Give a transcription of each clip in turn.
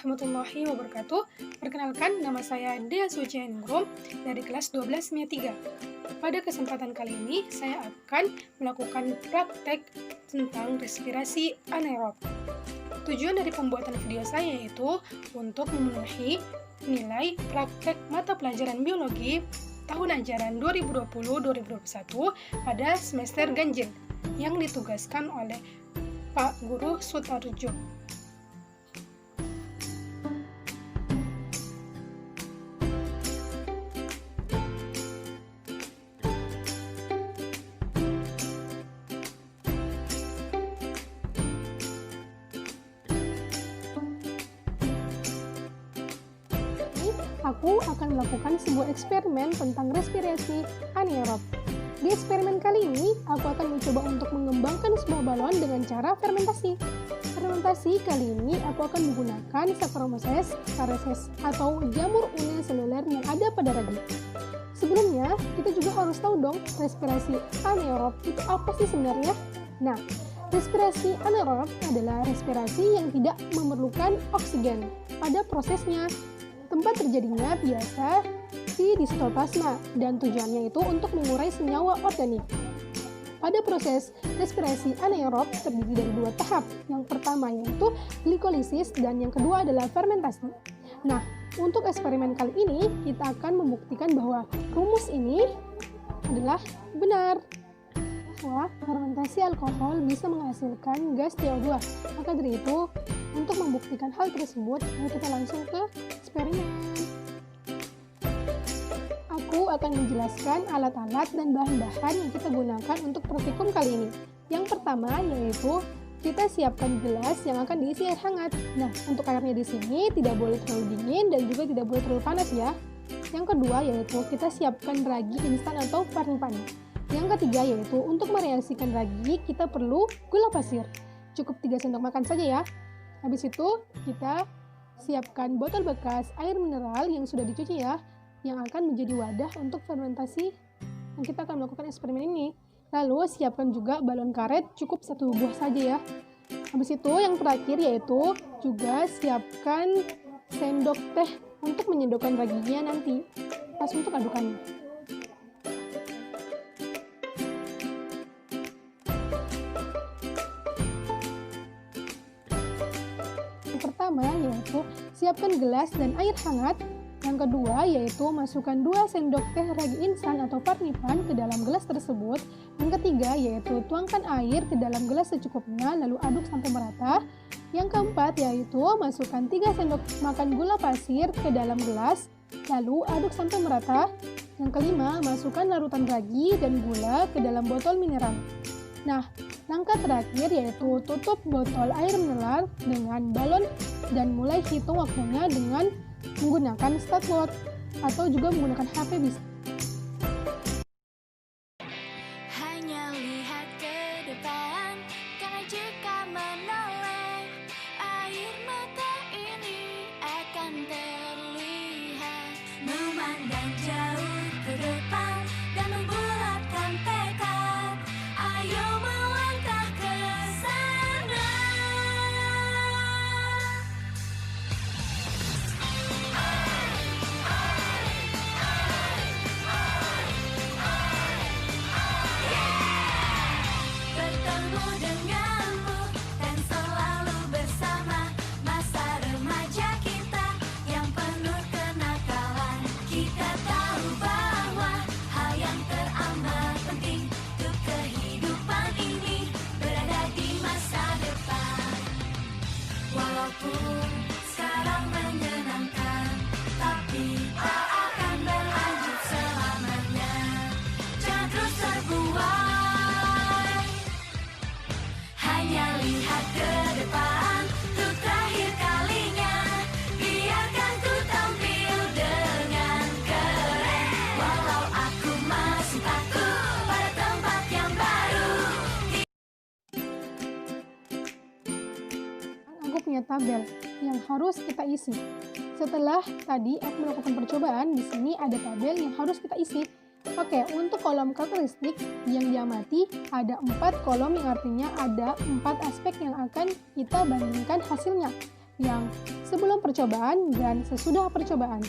warahmatullahi wabarakatuh. Perkenalkan, nama saya Dea Sucianingrum dari kelas 12 MIA 3. Pada kesempatan kali ini, saya akan melakukan praktek tentang respirasi anaerob. Tujuan dari pembuatan video saya yaitu untuk memenuhi nilai praktek mata pelajaran biologi tahun ajaran 2020-2021 pada semester ganjil yang ditugaskan oleh Pak Guru Sutarjo. Aku akan melakukan sebuah eksperimen tentang respirasi anaerob. Di eksperimen kali ini, aku akan mencoba untuk mengembangkan sebuah balon dengan cara fermentasi. Fermentasi kali ini aku akan menggunakan Saccharomyces cerevisiae atau jamur uniseluler yang ada pada ragi. Sebelumnya, kita juga harus tahu dong respirasi anaerob itu apa sih sebenarnya? Nah, respirasi anaerob adalah respirasi yang tidak memerlukan oksigen pada prosesnya. Tempat terjadinya biasa di sitoplasma dan tujuannya itu untuk mengurai senyawa organik. Pada proses respirasi anaerob terdiri dari dua tahap. Yang pertama yaitu glikolisis dan yang kedua adalah fermentasi. Nah, untuk eksperimen kali ini kita akan membuktikan bahwa rumus ini adalah benar. Wah, fermentasi alkohol bisa menghasilkan gas CO2. Maka dari itu, untuk membuktikan hal tersebut, mari kita langsung ke eksperimen. Aku akan menjelaskan alat-alat dan bahan-bahan yang kita gunakan untuk praktikum kali ini. Yang pertama yaitu kita siapkan gelas yang akan diisi air hangat. Nah, untuk airnya di sini tidak boleh terlalu dingin dan juga tidak boleh terlalu panas ya. Yang kedua yaitu kita siapkan ragi instan atau parnipan. Yang ketiga yaitu untuk mereaksikan ragi kita perlu gula pasir. Cukup 3 sendok makan saja ya. Habis itu kita siapkan botol bekas air mineral yang sudah dicuci ya, yang akan menjadi wadah untuk fermentasi yang kita akan melakukan eksperimen ini. Lalu siapkan juga balon karet cukup 1 buah saja ya. Habis itu yang terakhir yaitu juga siapkan sendok teh untuk menyendokkan raginya nanti pas untuk adukannya. Pertama yaitu siapkan gelas dan air hangat. Yang kedua yaitu masukkan 2 sendok teh ragi instan atau parnipan ke dalam gelas tersebut. Yang ketiga yaitu tuangkan air ke dalam gelas secukupnya lalu aduk sampai merata. Yang keempat yaitu masukkan 3 sendok makan gula pasir ke dalam gelas lalu aduk sampai merata. Yang kelima masukkan larutan ragi dan gula ke dalam botol mineral. Nah, langkah terakhir yaitu tutup botol air mineral dengan balon dan mulai hitung waktunya dengan menggunakan stopwatch atau juga menggunakan HP bisa. Hanya lihat ke depan, karena jika menoleh, air mata ini akan terlihat. Memandang jauh ke depan dan membulatkan tekad. Ayo melangkah ke sana. Bertemu denganmu dan selalu bersama masa remaja kita yang penuh kenakalan. Kita tahu bahwa hal yang teramat penting untuk kehidupan ini berada di masa depan. Walaupun sekarang menyenangkan, tapi tak akan berlanjut selamanya. Jangan terus terbuai, hanya lihat ke depan untuk terakhir kalinya. Biarkan ku tampil dengan keren, walau aku masih takut pada tempat yang baru. Aku punya tabel yang harus kita isi. Setelah tadi aku melakukan percobaan, di sini ada tabel yang harus kita isi. Oke, untuk kolom karakteristik yang diamati ada 4 kolom yang artinya ada 4 aspek yang akan kita bandingkan hasilnya. yang sebelum percobaan dan sesudah percobaan.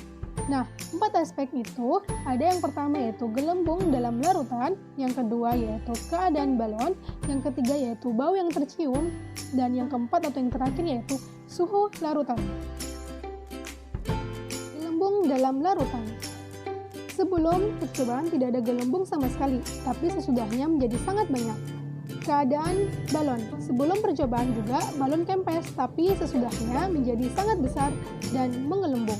Nah, 4 aspek itu ada yang pertama yaitu gelembung dalam larutan, yang kedua yaitu keadaan balon, yang ketiga yaitu bau yang tercium, dan yang keempat atau yang terakhir yaitu suhu larutan. Gelembung dalam larutan. Sebelum percobaan tidak ada gelembung sama sekali, tapi sesudahnya menjadi sangat banyak. Keadaan balon. Sebelum percobaan juga balon kempes, tapi sesudahnya menjadi sangat besar dan menggelembung.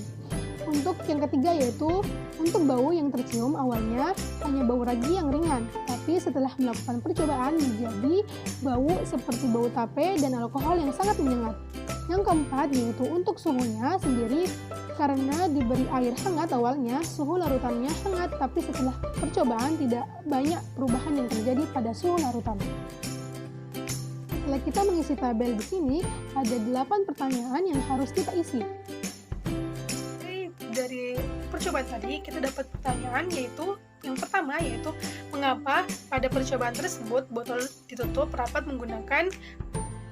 Untuk yang ketiga yaitu untuk bau yang tercium awalnya hanya bau ragi yang ringan, tapi setelah melakukan percobaan menjadi bau seperti bau tape dan alkohol yang sangat menyengat. Yang keempat yaitu untuk suhunya sendiri, karena diberi air hangat awalnya suhu larutannya hangat, tapi setelah percobaan tidak banyak perubahan yang terjadi pada suhu larutan. Setelah kita mengisi tabel di sini, ada 8 pertanyaan yang harus kita isi. Dari percobaan tadi kita dapat pertanyaan yaitu yang pertama yaitu mengapa pada percobaan tersebut botol ditutup rapat menggunakan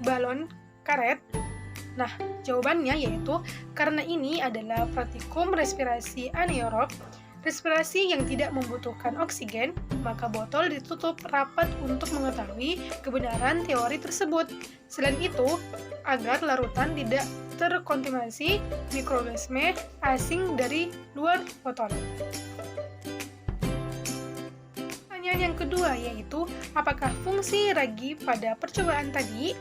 balon karet. Nah, jawabannya yaitu karena ini adalah praktikum respirasi anaerob, respirasi yang tidak membutuhkan oksigen, maka botol ditutup rapat untuk mengetahui kebenaran teori tersebut. Selain itu, agar larutan tidak terkontaminasi mikroorganisme asing dari luar botol. Pertanyaan yang kedua yaitu, apakah fungsi ragi pada percobaan tadi?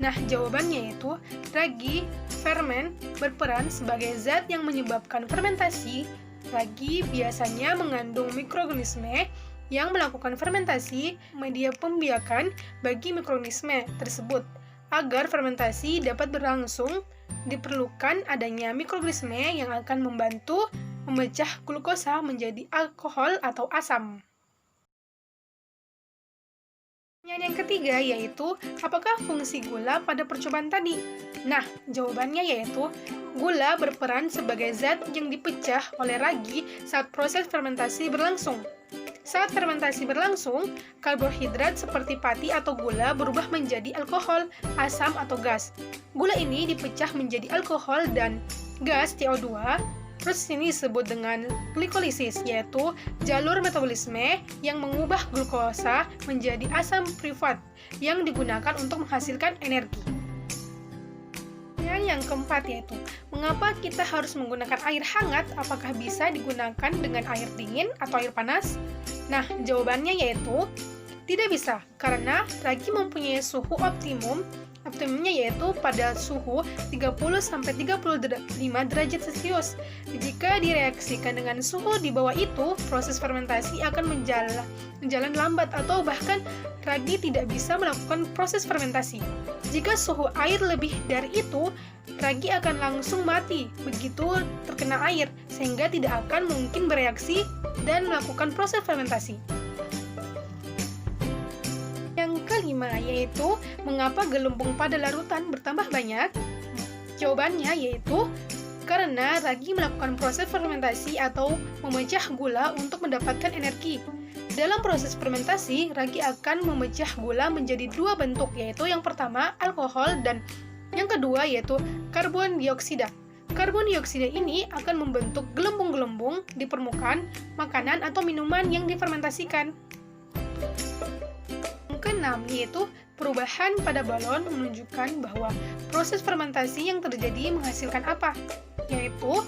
Nah, jawabannya yaitu, ragi, fermen, berperan sebagai zat yang menyebabkan fermentasi. Ragi biasanya mengandung mikroorganisme yang melakukan fermentasi, media pembiakan bagi mikroorganisme tersebut. Agar fermentasi dapat berlangsung, diperlukan adanya mikroorganisme yang akan membantu memecah glukosa menjadi alkohol atau asam. Pertanyaan yang ketiga yaitu, apakah fungsi gula pada percobaan tadi? Nah, jawabannya yaitu, gula berperan sebagai zat yang dipecah oleh ragi saat proses fermentasi berlangsung. Saat fermentasi berlangsung, karbohidrat seperti pati atau gula berubah menjadi alkohol, asam, atau gas. Gula ini dipecah menjadi alkohol dan gas CO2. Proses ini disebut dengan glikolisis, yaitu jalur metabolisme yang mengubah glukosa menjadi asam privat yang digunakan untuk menghasilkan energi. Yang keempat yaitu, mengapa kita harus menggunakan air hangat? Apakah bisa digunakan dengan air dingin atau air panas? Nah, jawabannya yaitu tidak bisa, karena ragi mempunyai suhu optimumnya yaitu pada suhu 30-35 derajat Celcius. Jika direaksikan dengan suhu di bawah itu, proses fermentasi akan menjalan lambat atau bahkan ragi tidak bisa melakukan proses fermentasi. Jika suhu air lebih dari itu, ragi akan langsung mati begitu terkena air, sehingga tidak akan mungkin bereaksi dan melakukan proses fermentasi. Yang kelima yaitu, mengapa gelembung pada larutan bertambah banyak? Jawabannya yaitu, karena ragi melakukan proses fermentasi atau memecah gula untuk mendapatkan energi. Dalam proses fermentasi, ragi akan memecah gula menjadi 2 bentuk, yaitu yang pertama alkohol dan yang kedua yaitu karbon dioksida. Karbon dioksida ini akan membentuk gelembung-gelembung di permukaan makanan atau minuman yang difermentasikan. Yang keenam yaitu perubahan pada balon menunjukkan bahwa proses fermentasi yang terjadi menghasilkan apa? Yaitu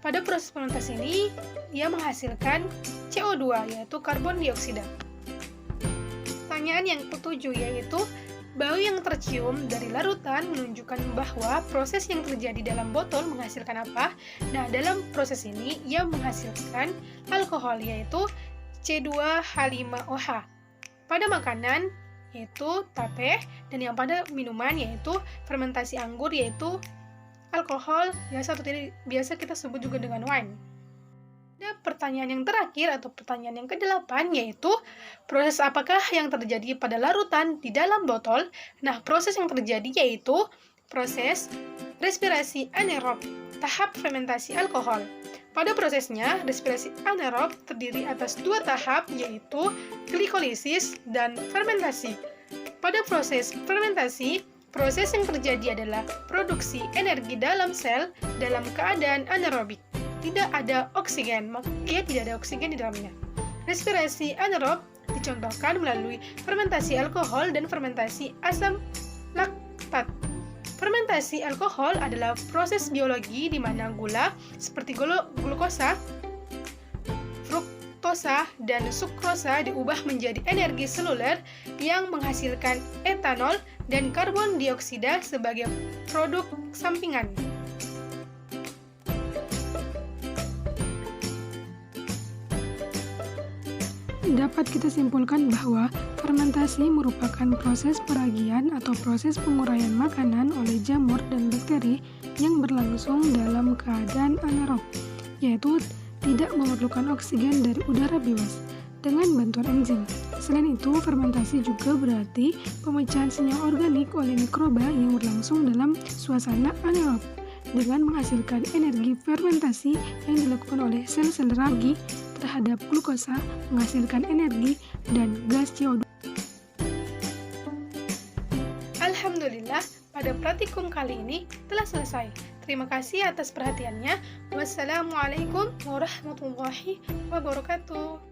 pada proses fermentasi ini ia menghasilkan CO2 yaitu karbon dioksida. Pertanyaan yang ketujuh yaitu, bau yang tercium dari larutan menunjukkan bahwa proses yang terjadi dalam botol menghasilkan apa? Nah, dalam proses ini ia menghasilkan alkohol yaitu C2H5OH. Pada makanan yaitu tape, dan yang pada minuman yaitu fermentasi anggur yaitu alkohol biasa kita sebut juga dengan wine. Ada pertanyaan yang terakhir atau pertanyaan yang ke-8 yaitu, proses apakah yang terjadi pada larutan di dalam botol? Nah, proses yang terjadi yaitu proses respirasi anaerob, tahap fermentasi alkohol. Pada prosesnya, respirasi anaerob terdiri atas 2 tahap yaitu glikolisis dan fermentasi. Pada proses fermentasi, Proses yang terjadi adalah produksi energi dalam sel dalam keadaan anaerobik. Tidak ada oksigen, makanya tidak ada oksigen di dalamnya. Respirasi anaerob dicontohkan melalui fermentasi alkohol dan fermentasi asam laktat. Fermentasi alkohol adalah proses biologi di mana gula seperti glukosa, fruktosa, dan sukrosa diubah menjadi energi seluler yang menghasilkan etanol dan karbon dioksida sebagai produk sampingan. Dapat kita simpulkan bahwa fermentasi merupakan proses peragian atau proses penguraian makanan oleh jamur dan bakteri yang berlangsung dalam keadaan anaerob, yaitu tidak memerlukan oksigen dari udara bebas dengan bantuan enzim. Selain itu, fermentasi juga berarti pemecahan senyawa organik oleh mikroba yang berlangsung dalam suasana anaerob dengan menghasilkan energi fermentasi yang dilakukan oleh sel-sel ragi terhadap glukosa menghasilkan energi dan gas CO2. Alhamdulillah, pada praktikum kali ini telah selesai. Terima kasih atas perhatiannya. Wassalamualaikum warahmatullahi wabarakatuh.